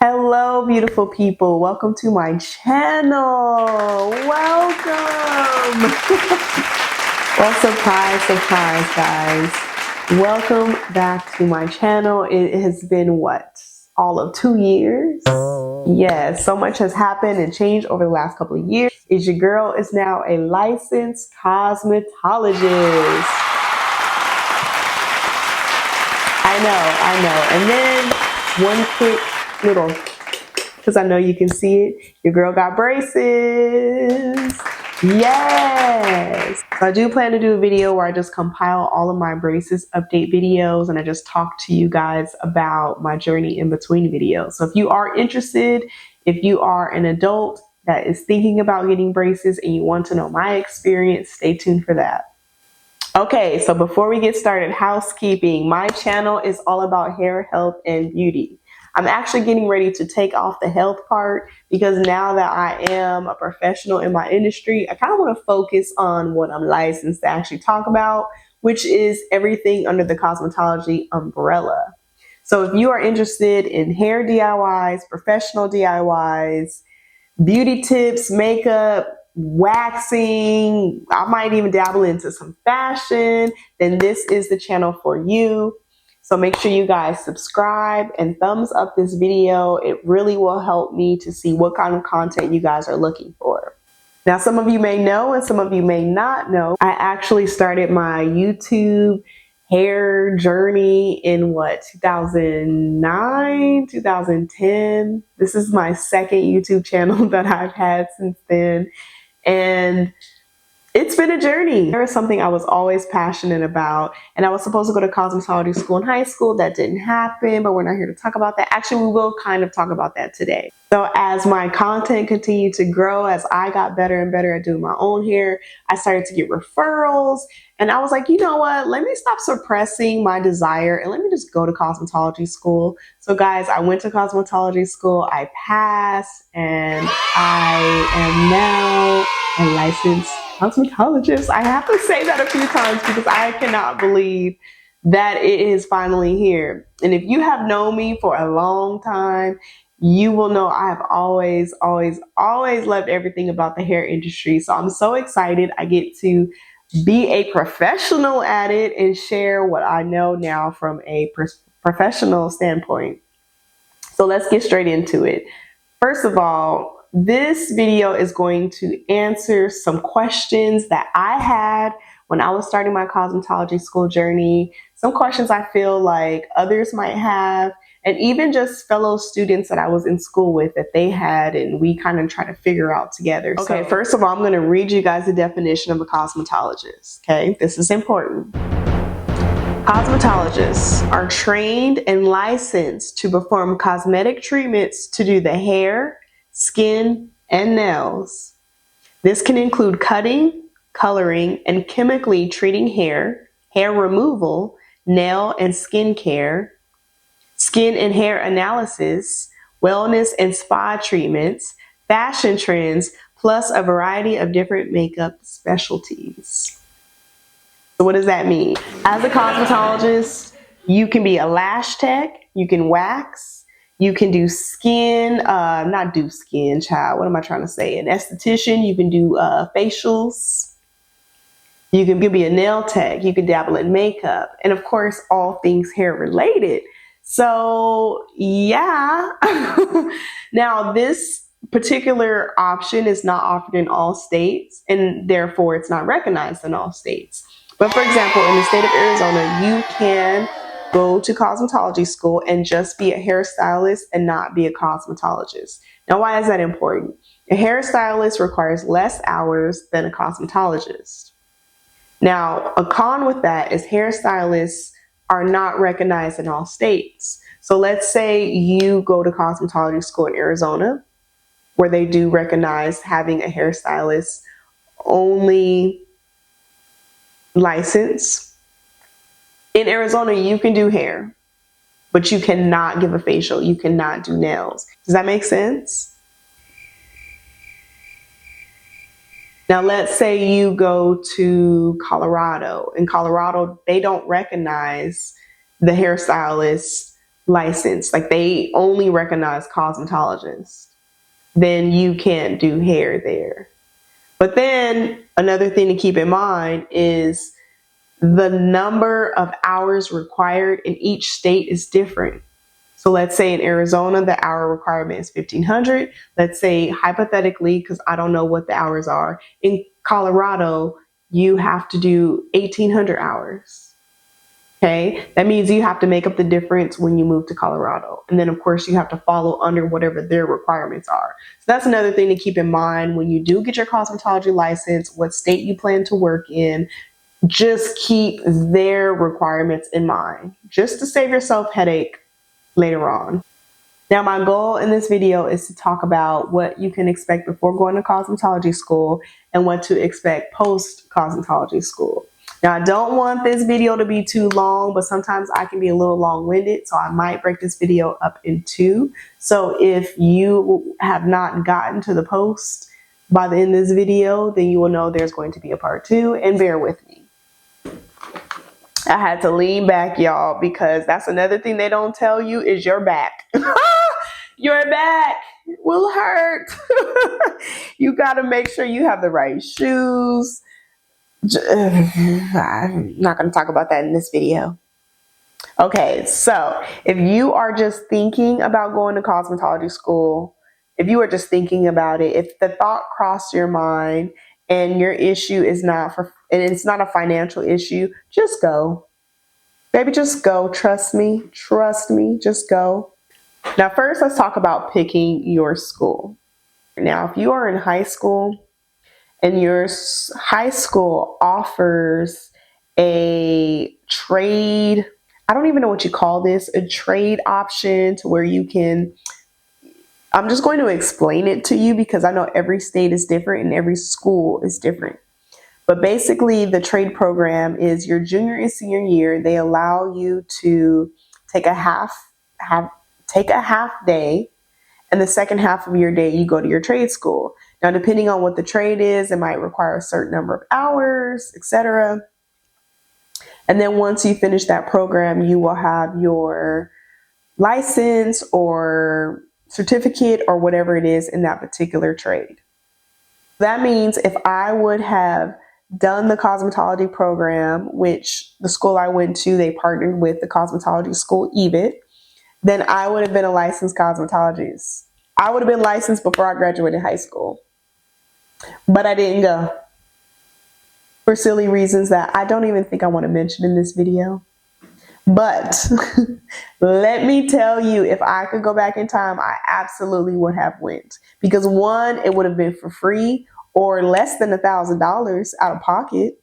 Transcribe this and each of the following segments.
Hello, beautiful people. Welcome to my channel. Welcome. Well, surprise, guys. Welcome back to my channel. It has been what? All of 2 years? Yes, so much has happened and changed over the last couple of years. Your girl is now a licensed cosmetologist. I know. And then one quick little, because I know you can see it, your girl got braces. Yes. So I do plan to do a video where I just compile all of my braces update videos and I just talk to you guys about my journey in between videos. So if you are interested, if you are an adult that is thinking about getting braces and you want to know my experience, stay tuned for that. Okay, so before we get started, housekeeping. My channel is all about hair, health, and beauty. I'm actually getting ready to take off the health part because now that I am a professional in my industry, I kind of want to focus on what I'm licensed to actually talk about, which is everything under the cosmetology umbrella. So if you are interested in hair DIYs, professional DIYs, beauty tips, makeup, waxing, I might even dabble into some fashion, then this is the channel for you. So make sure you guys subscribe and thumbs up this video. It really will help me to see what kind of content you guys are looking for. Now, some of you may know and some of you may not know, I actually started my YouTube hair journey in 2009, 2010. This is my second YouTube channel that I've had since then. And it's been a journey. There was something I was always passionate about, and I was supposed to go to cosmetology school in high school. That didn't happen, but we're not here to talk about that. Actually, we will kind of talk about that today. So as my content continued to grow, as I got better and better at doing my own hair, I started to get referrals, and I was like, you know what? Let me stop suppressing my desire and let me just go to cosmetology school. So guys, I went to cosmetology school, I passed, and I am now a licensed cosmetologist. I have to say that a few times because I cannot believe that it is finally here. And if you have known me for a long time, you will know I have always loved everything about the hair industry. So I'm so excited I get to be a professional at it and share what I know now from a professional standpoint. So let's get straight into it. First of all, this video is going to answer some questions that I had when I was starting my cosmetology school journey, some questions I feel like others might have, and even just fellow students that I was in school with that they had, and we kind of try to figure out together. Okay, so first of all, I'm going to read you guys the definition of a cosmetologist. Okay, this is important. Cosmetologists are trained and licensed to perform cosmetic treatments to do the hair, skin, and nails. This can include cutting, coloring, and chemically treating hair, hair removal, nail and skin care, skin and hair analysis, wellness and spa treatments, fashion trends, plus a variety of different makeup specialties. So what does that mean? As a cosmetologist, you can be a lash tech, you can wax, you can do skin, not do skin, child, what am I trying to say? An esthetician, you can do facials, you can be a nail tech, you can dabble in makeup, and of course, all things hair related. So yeah, now this particular option is not offered in all states, and therefore it's not recognized in all states. But for example, in the state of Arizona, you can go to cosmetology school and just be a hairstylist and not be a cosmetologist. Now, why is that important? A hairstylist requires less hours than a cosmetologist. Now, a con with that is hairstylists are not recognized in all states. So let's say you go to cosmetology school in Arizona, where they do recognize having a hairstylist only license. In Arizona, you can do hair, but you cannot give a facial. You cannot do nails. Does that make sense? Now, let's say you go to Colorado. In Colorado, they don't recognize the hairstylist license, like they only recognize cosmetologists, then you can't do hair there. But then another thing to keep in mind is the number of hours required in each state is different. So let's say in Arizona, the hour requirement is 1,500. Let's say hypothetically, because I don't know what the hours are, in Colorado, you have to do 1,800 hours. Okay, that means you have to make up the difference when you move to Colorado. And then of course you have to follow under whatever their requirements are. So that's another thing to keep in mind when you do get your cosmetology license, what state you plan to work in. Just keep their requirements in mind, just to save yourself headache later on. Now, my goal in this video is to talk about what you can expect before going to cosmetology school and what to expect post cosmetology school. Now, I don't want this video to be too long, but sometimes I can be a little long-winded, so I might break this video up in two. So if you have not gotten to the post by the end of this video, then you will know there's going to be a part 2, and bear with me. I had to lean back, y'all, because that's another thing they don't tell you is your back. Your back will hurt. You got to make sure you have the right shoes. I'm not going to talk about that in this video. Okay, so if you are just thinking about going to cosmetology school, if you are just thinking about it, if the thought crossed your mind and your issue is not and it's not a financial issue, just go. Baby, just go. Trust me, just go. Now, first, let's talk about picking your school. Now, if you are in high school and your high school offers a trade, I don't even know what you call this, a trade option to where you can, I'm just going to explain it to you because I know every state is different and every school is different. But basically the trade program is your junior and senior year. They allow you to take a half day, and the second half of your day you go to your trade school. Now, depending on what the trade is, it might require a certain number of hours, etc. And then once you finish that program, you will have your license or certificate or whatever it is in that particular trade. That means if I would have done the cosmetology program, which the school I went to, they partnered with the cosmetology school, EVIT, then I would have been a licensed cosmetologist. I would have been licensed before I graduated high school. But I didn't go for silly reasons that I don't even think I want to mention in this video. But let me tell you, if I could go back in time, I absolutely would have went. Because one, it would have been for free or less than $1,000 out of pocket.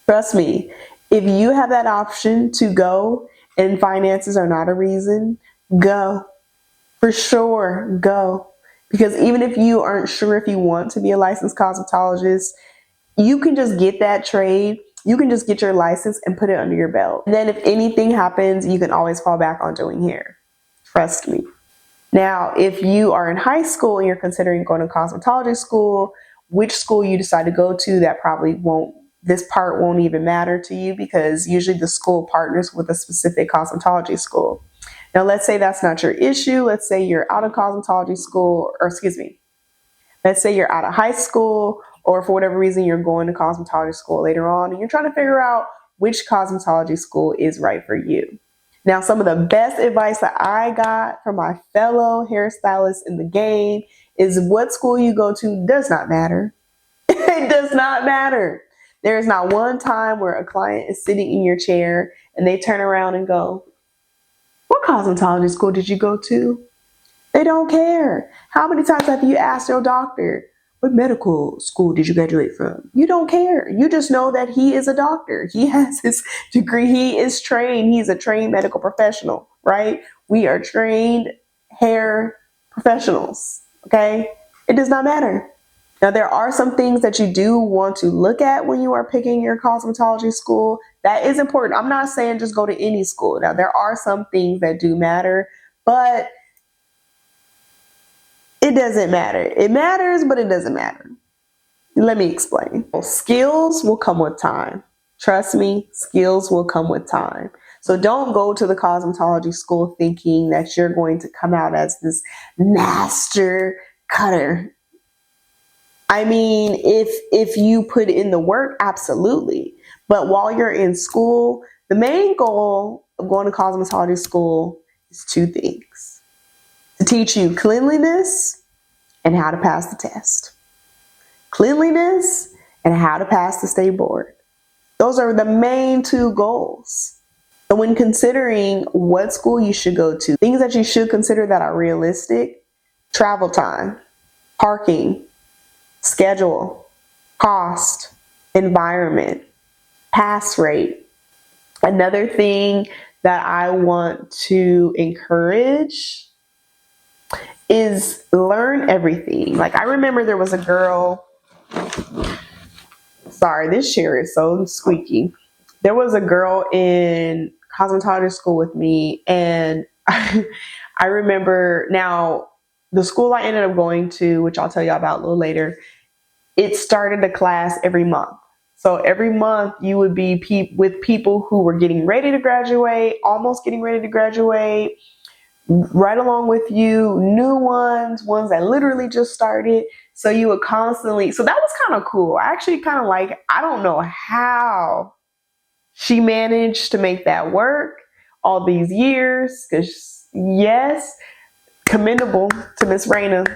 Trust me, if you have that option to go and finances are not a reason, go. For sure, go. Because even if you aren't sure if you want to be a licensed cosmetologist, you can just get that trade. You can just get your license and put it under your belt. And then if anything happens, you can always fall back on doing hair. Trust me. Now, if you are in high school and you're considering going to cosmetology school, which school you decide to go to, that probably won't, this part won't even matter to you because usually the school partners with a specific cosmetology school. Now, let's say that's not your issue. Let's say you're out of cosmetology school, or excuse me, let's say you're out of high school, or for whatever reason you're going to cosmetology school later on and you're trying to figure out which cosmetology school is right for you. Now, some of the best advice that I got from my fellow hairstylists in the game is what school you go to does not matter. It does not matter. There is not one time where a client is sitting in your chair and they turn around and go, "What cosmetology school did you go to?" They don't care. How many times have you asked your doctor, "What medical school did you graduate from?" You don't care. You just know that he is a doctor. He has his degree. He is trained. He's a trained medical professional, right? We are trained hair professionals, okay? It does not matter. Now, there are some things that you do want to look at when you are picking your cosmetology school. That is important. I'm not saying just go to any school. Now, there are some things that do matter, but it doesn't matter. It matters, but it doesn't matter. Let me explain. Skills will come with time. Trust me, skills will come with time. So don't go to the cosmetology school thinking that you're going to come out as this master cutter. I mean, if you put in the work, absolutely. But while you're in school, the main goal of going to cosmetology school is two things: to teach you cleanliness and how to pass the test. Cleanliness and how to pass the state board. Those are the main two goals. So when considering what school you should go to, things that you should consider that are realistic: travel time, parking, schedule, cost, environment, pass rate. Another thing that I want to encourage is learn everything. Like, I remember there was a girl, sorry, this chair is so squeaky. There was a girl in cosmetology school with me, and I remember, now the school I ended up going to, which I'll tell you about a little later, it started a class every month. So every month you would be with people who were getting ready to graduate, almost getting ready to graduate, right along with you, new ones that literally just started. So you would constantly, so that was kind of cool. I actually kind of like, I don't know how she managed to make that work all these years, because yes, commendable to Miss Raina.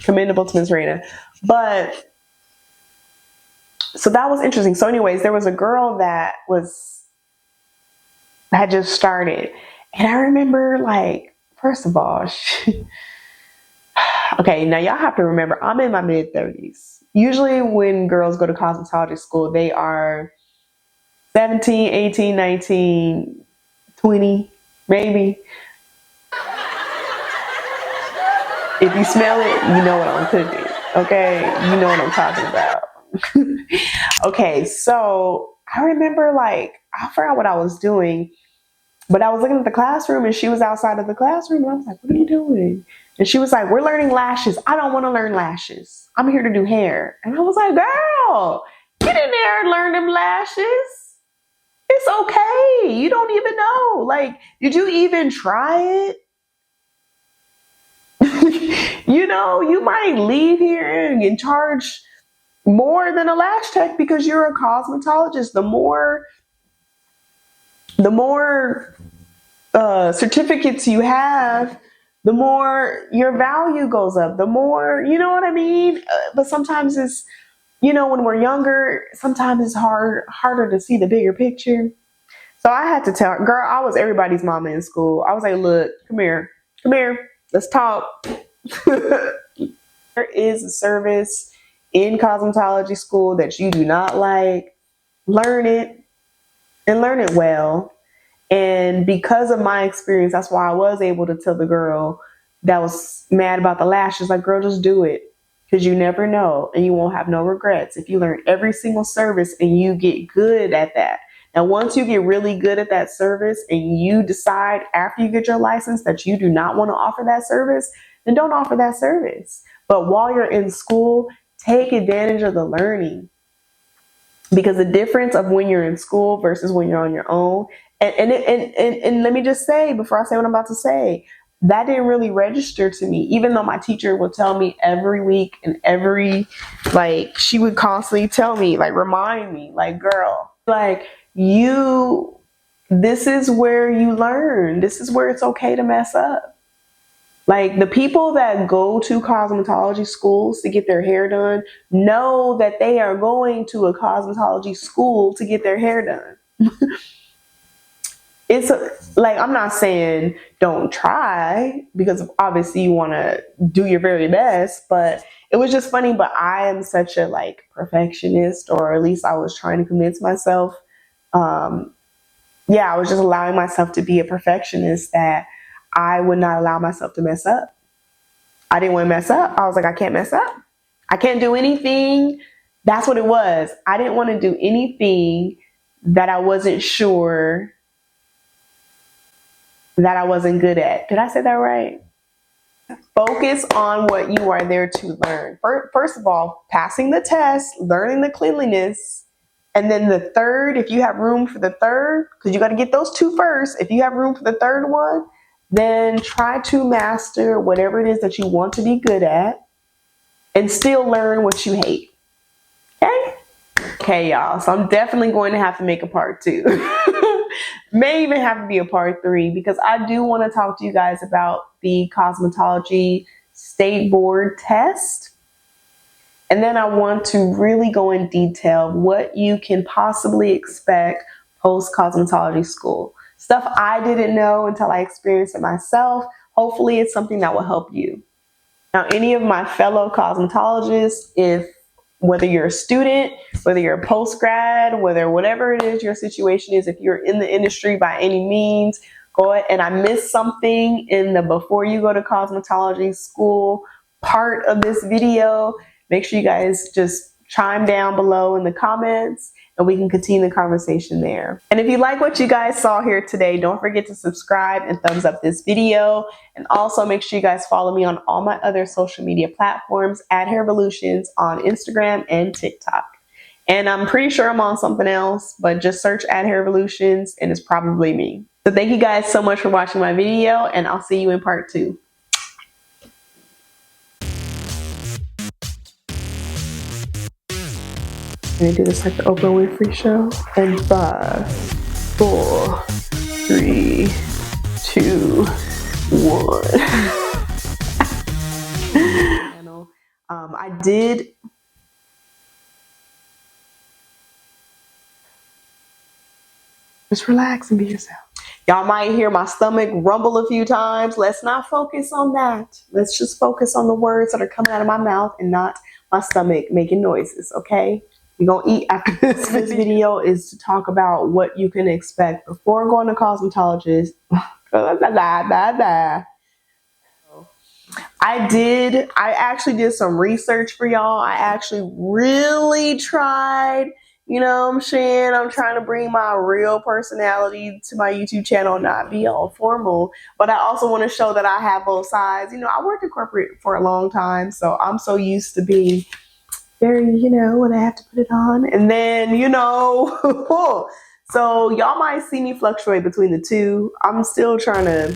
Commendable to Miss Raina. But so that was interesting. So anyways, there was a girl that had just started. And I remember, like, first of all, okay, now y'all have to remember, I'm in my mid-30s. Usually when girls go to cosmetology school, they are 17, 18, 19, 20, maybe. If you smell it, you know what I'm cooking. Okay, you know what I'm talking about. Okay, so I remember, like, I forgot what I was doing, but I was looking at the classroom and she was outside of the classroom, and I was like, what are you doing? And she was like, we're learning lashes. I don't want to learn lashes. I'm here to do hair. And I was like, girl, get in there and learn them lashes. It's okay. You don't even know. Like, did you even try it? You know, you might leave here and charge more than a lash tech because you're a cosmetologist. The more certificates you have, the more your value goes up. The more, you know what I mean? But sometimes it's, you know, when we're younger, sometimes it's harder to see the bigger picture. So I had to tell her, girl, I was everybody's mama in school. I was like, look, come here, let's talk. There is a service in cosmetology school that you do not like, learn it and learn it well. And because of my experience, that's why I was able to tell the girl that was mad about the lashes, like, girl, just do it. Because you never know, and you won't have no regrets if you learn every single service and you get good at that. Now, once you get really good at that service and you decide after you get your license that you do not want to offer that service, then don't offer that service. But while you're in school, take advantage of the learning. Because the difference of when you're in school versus when you're on your own, and let me just say, before I say what I'm about to say, that didn't really register to me, even though my teacher would tell me every week and like, she would constantly tell me, like, remind me, like, girl, like, this is where you learn. This is where it's okay to mess up. Like, the people that go to cosmetology schools to get their hair done know that they are going to a cosmetology school to get their hair done. Like, I'm not saying don't try, because obviously you want to do your very best, but it was just funny. But I am such a, like, perfectionist, or at least I was trying to convince myself. I was just allowing myself to be a perfectionist, that I would not allow myself to mess up. I didn't want to mess up. I was like, I can't mess up. I can't do anything. That's what it was. I didn't want to do anything that I wasn't sure that I wasn't good at. Did I say that right? Focus on what you are there to learn. First of all, passing the test, learning the cleanliness, And then the third, if you have room for the third, because you got to get those two first. If you have room for the third one, then try to master whatever it is that you want to be good at and still learn what you hate. Okay? Okay, y'all. So I'm definitely going to have to make a part 2. May even have to be a part 3, because I do want to talk to you guys about the cosmetology state board test. And then I want to really go in detail what you can possibly expect post cosmetology school. Stuff I didn't know until I experienced it myself. Hopefully it's something that will help you. Now, any of my fellow cosmetologists, whether you're a student, whether you're a post-grad, whatever it is your situation is, if you're in the industry by any means, go ahead. And I missed something in the before you go to cosmetology school part of this video, make sure you guys just chime down below in the comments and we can continue the conversation there. And if you like what you guys saw here today, don't forget to subscribe and thumbs up this video. And also make sure you guys follow me on all my other social media platforms at Hairvolutions on Instagram and TikTok. And I'm pretty sure I'm on something else, but just search at Hairvolutions and it's probably me. So thank you guys so much for watching my video, and I'll see you in part 2. I'm gonna do this like the Oprah Winfrey show. And 5, 4, 3, 2, 1. I did. Just relax and be yourself. Y'all might hear my stomach rumble a few times. Let's not focus on that. Let's just focus on the words that are coming out of my mouth and not my stomach making noises, okay? We're gonna eat after this. This video is to talk about what you can expect before going to cosmetologist. I actually did some research for y'all. I actually really tried, you know what I'm saying? I'm trying to bring my real personality to my YouTube channel, not be all formal, but I also want to show that I have both sides. You know, I worked in corporate for a long time, so I'm so used to being very, you know, when I have to put it on, and then, you know, so y'all might see me fluctuate between the two. I'm still trying to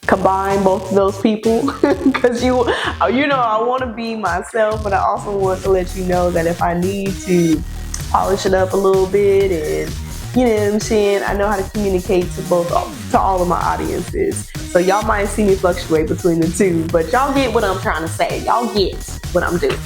combine both of those people because you know, I want to be myself, but I also want to let you know that if I need to polish it up a little bit, and you know what I'm saying, I know how to communicate to all of my audiences. So y'all might see me fluctuate between the two, but y'all get what I'm trying to say. Y'all get what I'm doing.